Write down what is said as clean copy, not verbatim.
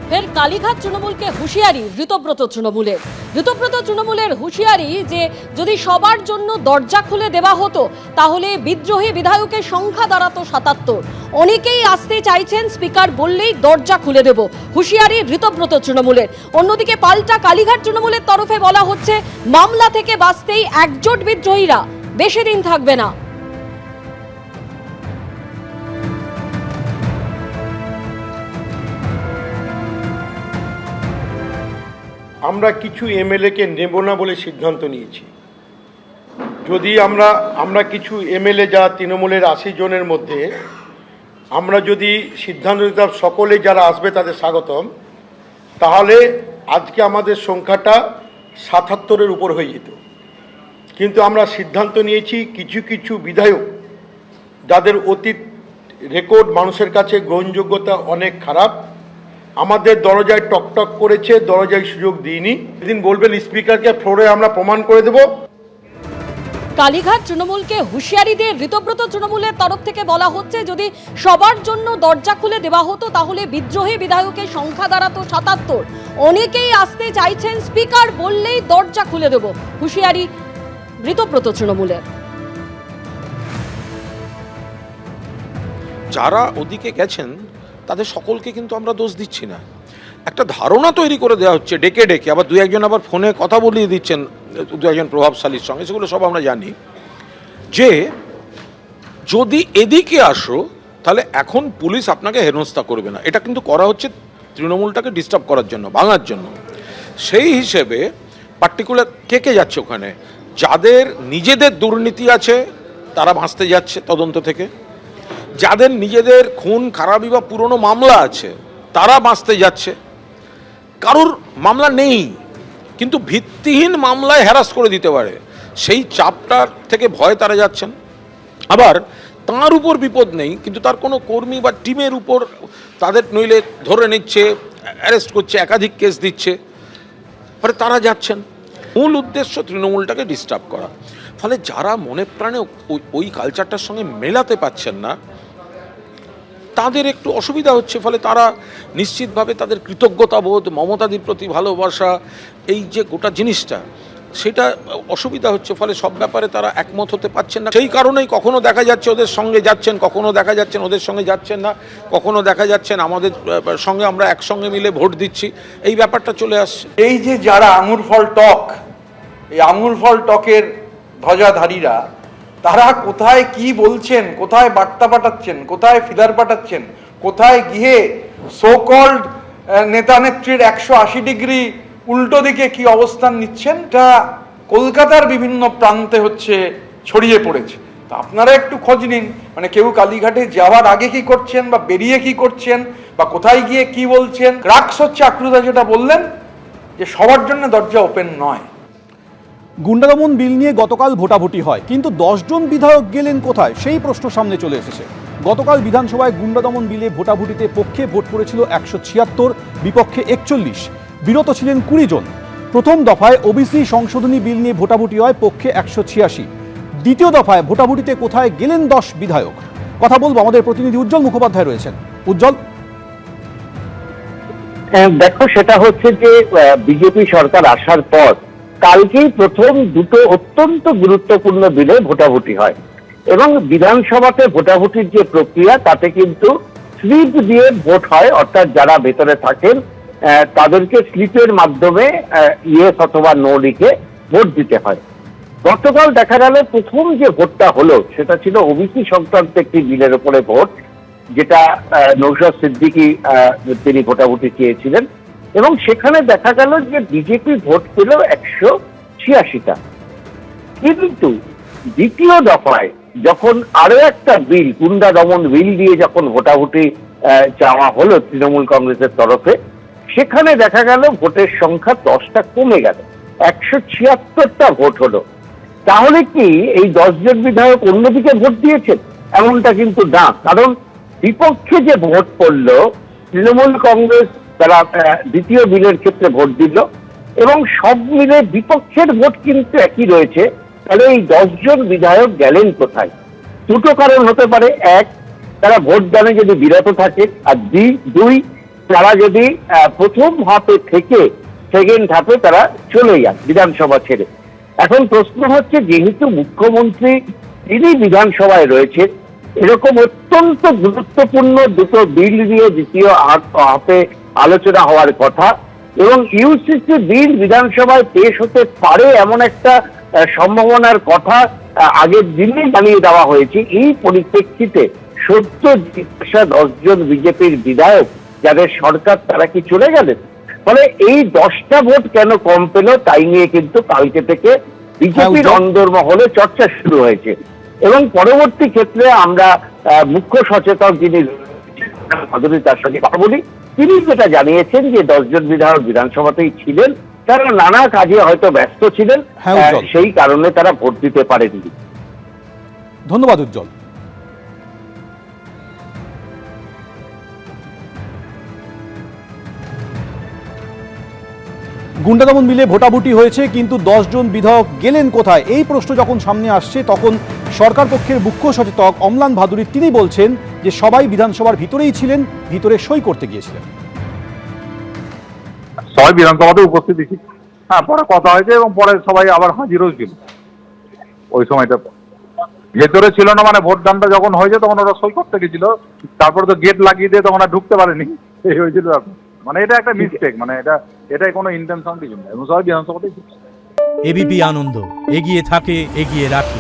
ফের কালীঘাট তৃণমূলকে হুঁশিয়ারি ঋতব্রত তৃণমূলের হুঁশিয়ারি যে যদি সবার জন্য দরজা খুলে দেওয়া হতো তাহলে বিদ্রোহী বিধায়কের সংখ্যা দাঁড়াতো ৭৭। অনেকেই আসতে চাইছেন, স্পিকার বললেই দরজা খুলে দেব, হুঁশিয়ারি ঋতব্রত তৃণমূলের। অন্যদিকে পাল্টা কালীঘাট তৃণমূলের তরফে বলা হচ্ছে মামলা থেকে বাঁচতেই একজোট বিদ্রোহীরা, বেশি দিন থাকবে না। আমরা কিছু এমএলএকে নেব না বলে সিদ্ধান্ত নিয়েছি। যদি আমরা কিছু এমএলএ যারা তৃণমূলের ৮০ জনের মধ্যে আমরা যদি সিদ্ধান্ত নিতাম সকলে যারা আসবে তাদের স্বাগতম, তাহলে আজকে আমাদের সংখ্যাটা ৭৭-এর উপর হয়ে যেত। কিন্তু আমরা সিদ্ধান্ত নিয়েছি কিছু কিছু বিধায়ক যাদের অতীত রেকর্ড মানুষের কাছে গ্রহণযোগ্যতা অনেক খারাপ, আমাদের দরজায় টকটক করেছে, দরজায় সুযোগ দিইনি। এদিন বলবেন স্পিকারকে ফ্লোরে আমরা প্রমাণ করে দেব। কালীঘাট তৃণমূলকে হুঁশিয়ারি দিয়ে ঋতব্রত তৃণমূলের তরফ থেকে বলা হচ্ছে যদি সবার জন্য দরজা খুলে দেওয়া হতো তাহলে বিদ্রোহী বিধায়কের সংখ্যা দাঁড়াতো ৭৭। অনেকেই আসতে চাইছেন, স্পিকার বললেই দরজা খুলে দেব, হুঁশিয়ারি ঋতব্রত তৃণমূলের। যারা ওদিকে গেছেন তাদের সকলকে কিন্তু আমরা দোষ দিচ্ছি না। একটা ধারণা তৈরি করে দেওয়া হচ্ছে ডেকে ডেকে, আবার দু একজন আবার ফোনে কথা বলিয়ে দিচ্ছেন দু একজন প্রভাবশালীর সঙ্গে, সেগুলো সব আমরা জানি, যে যদি এদিকে আসো তাহলে এখন পুলিশ আপনাকে হেনস্থা করবে না। এটা কিন্তু করা হচ্ছে তৃণমূলটাকে ডিস্টার্ব করার জন্য, ভাঙার জন্য। সেই হিসেবে পার্টিকুলার কে যাচ্ছে ওখানে, যাদের নিজেদের দুর্নীতি আছে তারা ভাসতে যাচ্ছে তদন্ত থেকে, যাদের নিজেদের খুন খারাপি বা পুরনো মামলা আছে তারা বাঁচতে যাচ্ছে, কারোর মামলা নেই কিন্তু ভিত্তিহীন মামলায় হ্যারাস করে দিতে পারে সেই চাপটার থেকে ভয় তারা যাচ্ছেন। আবার তার উপর বিপদ নেই কিন্তু তার কোনো কর্মী বা টিমের উপর তাদের নইলে ধরে নিচ্ছে, অ্যারেস্ট করছে, একাধিক কেস দিচ্ছে, ফলে তারা যাচ্ছেন। মূল উদ্দেশ্য তৃণমূলটাকে ডিস্টার্ব করা। ফলে যারা মনে প্রাণে ওই কালচারটার সঙ্গে মেলাতে পারছেন না তাদের একটু অসুবিধা হচ্ছে। ফলে তারা নিশ্চিতভাবে তাদের কৃতজ্ঞতাবোধ, মমতাদির প্রতি ভালোবাসা, এই যে গোটা জিনিসটা, সেটা অসুবিধা হচ্ছে। ফলে সব ব্যাপারে তারা একমত হতে পারছেন না। সেই কারণেই কখনো দেখা যাচ্ছে ওদের সঙ্গে যাচ্ছেন, কখনো দেখা যাচ্ছেন ওদের সঙ্গে যাচ্ছেন না, কখনো দেখা যাচ্ছেন আমাদের সঙ্গে আমরা একসঙ্গে মিলে ভোট দিচ্ছি, এই ব্যাপারটা চলে আসছে। এই যে যারা আঙুর ফল টক, এই আঙুর ফল টকের ধ্বজাধারীরা, তারা কোথায় কি বলছেন, কোথায় বার্তা পাঠাচ্ছেন, কোথায় ফিলার পাঠাচ্ছেন, কোথায় গিয়ে সো কল্ড নেতা নেত্রীর ১৮০ ডিগ্রি উল্টো দিকে কি অবস্থান নিচ্ছেন, এটা কলকাতার বিভিন্ন প্রান্তে হচ্ছে ছড়িয়ে পড়েছে। তা আপনারা একটু খোঁজ নিন, মানে কেউ কালীঘাটে যাওয়ার আগে কি করছেন বা বেরিয়ে কি করছেন বা কোথায় গিয়ে কি বলছেন। ক্রাক্স হচ্ছে আক্রুদা যেটা বললেন যে সবার জন্য দরজা ওপেন নয়। গুন্ডা দমন বিল নিয়ে গতকাল ভোটাভুটি হয়, কিন্তু ১০ জন বিধায়ক গেলেন কোথায় সেই প্রশ্ন সামনে চলে এসেছে। গতকাল বিধানসভায় গুন্ডা দমন বিলে ভোটাভুটিতে পক্ষে ভোট পড়েছিল ১৭৬, বিপক্ষে ৪১, বিরত ছিলেন ২০ জন। প্রথম দফায় ওবিসি সংশোধনী বিল নিয়ে ভোটাভুটি হয়, পক্ষে ১৮৬। দ্বিতীয় দফায় ভোটাভুটিতে কোথায় গেলেন ১০ বিধায়ক, কথা বলবো, আমাদের প্রতিনিধি উজ্জ্বল মুখোপাধ্যায় রয়েছেন। উজ্জ্বল, দেখো, সেটা হচ্ছে যে বিজেপি সরকার আসার পর কালকেই প্রথম দুটো অত্যন্ত গুরুত্বপূর্ণ বিলে ভোটাভুটি হয় এবং বিধানসভাতে ভোটাভুটির যে প্রক্রিয়া তাতে কিন্তু স্লিপ দিয়ে ভোট হয়, অর্থাৎ যারা ভেতরে থাকেন তাদেরকে স্লিপের মাধ্যমে ইয়েস অথবা নো লিখে ভোট দিতে হয়। গতকাল দেখা গেল প্রথম যে ভোটটা হলো সেটা ছিল ওবিসি সংক্রান্ত একটি বিলের উপরে ভোট, যেটা নৌশাদ সিদ্দিকী তিনি ভোটাভুটি চেয়েছিলেন এবং সেখানে দেখা গেল যে বিজেপি ভোট পেল ১৮৬টা। কিন্তু দ্বিতীয় দফায় যখন আরো একটা বিল, গুন্ডা দমন বিল দিয়ে যখন ভোটাভুটি চাওয়া হলো তৃণমূল কংগ্রেসের তরফে, সেখানে দেখা গেল ভোটের সংখ্যা ১০টা কমে গেল, ১৭৬টা ভোট হলো। তাহলে কি এই ১০ জন বিধায়ক অন্যদিকে ভোট দিয়েছেন? এমনটা কিন্তু না, কারণ বিপক্ষে যে ভোট পড়লো তৃণমূল কংগ্রেস তারা দ্বিতীয় বিলের ক্ষেত্রে ভোট দিল এবং সব মিলে বিপক্ষের ভোট কিন্তু একই রয়েছে। তাহলে এই ১০ জন বিধায়ক গেলেন কোথায়? দুটো কারণ হতে পারে। এক, তারা ভোট দানে যদি বিরত থাকে, আর দুই, তারা যদি প্রথম ধাপে থেকে সেকেন্ড ধাপে তারা চলে যান বিধানসভা ছেড়ে। এখন প্রশ্ন হচ্ছে, যেহেতু মুখ্যমন্ত্রী তিনি বিধানসভায় রয়েছেন, এরকম অত্যন্ত গুরুত্বপূর্ণ দুটো বিল নিয়ে দ্বিতীয় হাতে আলোচনা হওয়ার কথা, এবং ইউসিসি বিল বিধানসভায় পেশ হতে পারে এমন একটা সম্ভাবনার কথা আগের দিনেই জানিয়ে দেওয়া হয়েছে। এই পরিপ্রেক্ষিতে 10জন বিজেপির বিধায়ক যাদের সরকার, তারা কি চলে গেলেন? ফলে এই 10টা ভোট কেন কম পেল, তাই নিয়ে কিন্তু কালকে থেকে বিজেপির অন্দরমহলে চর্চা শুরু হয়েছে। এবং পরবর্তী ক্ষেত্রে আমরা মুখ্য সচেতক যিনি তার সঙ্গে কথা বলি, তিনি যেটা জানিয়েছেন যে 10জন বিধায়ক বিধানসভাতেই ছিলেন, তারা নানা কাজে হয়তো ব্যস্ত ছিলেন, সেই কারণে তারা ভোট দিতে পারেননি। ধন্যবাদ উজ্জ্বল। গুন্ডা দমন বিলে ভোটাভুটি হয়েছে, কিন্তু 10জন বিধায়ক গেলেন কোথায়, এই প্রশ্ন যখন সামনে আসছে তখন সরকার পক্ষের মুখ্য সচেতক অম্লান ভাদুরী তিনি বলছেন যে সবাই বিধানসভার ভিতরেই ছিলেন, ভিতরে সই করতে গিয়েছিলেন। সবাই বিধানসভাতে উপস্থিত ছিল, হ্যাঁ, পরে কথা হয়েছে এবং পরে সবাই আবার হাজিরও ছিল। ওই সময়টা ভেতরে ছিল না, মানে ভোটদানটা যখন হয়েছে তখন ওরা সই করতে গেছিল, তারপরে তো গেট লাগিয়ে দিয়ে তখন আর ঢুকতে পারেনি, এই হয়েছিল ব্যাপার। মানে এটা একটা মিস্টেক, মানে এটাই কোনো ইন্টেনশন কিছু না, এবং সবাই বিধানসভাতেই ছিল। এবিপি আনন্দ, এগিয়ে থাকে, এগিয়ে রাখে।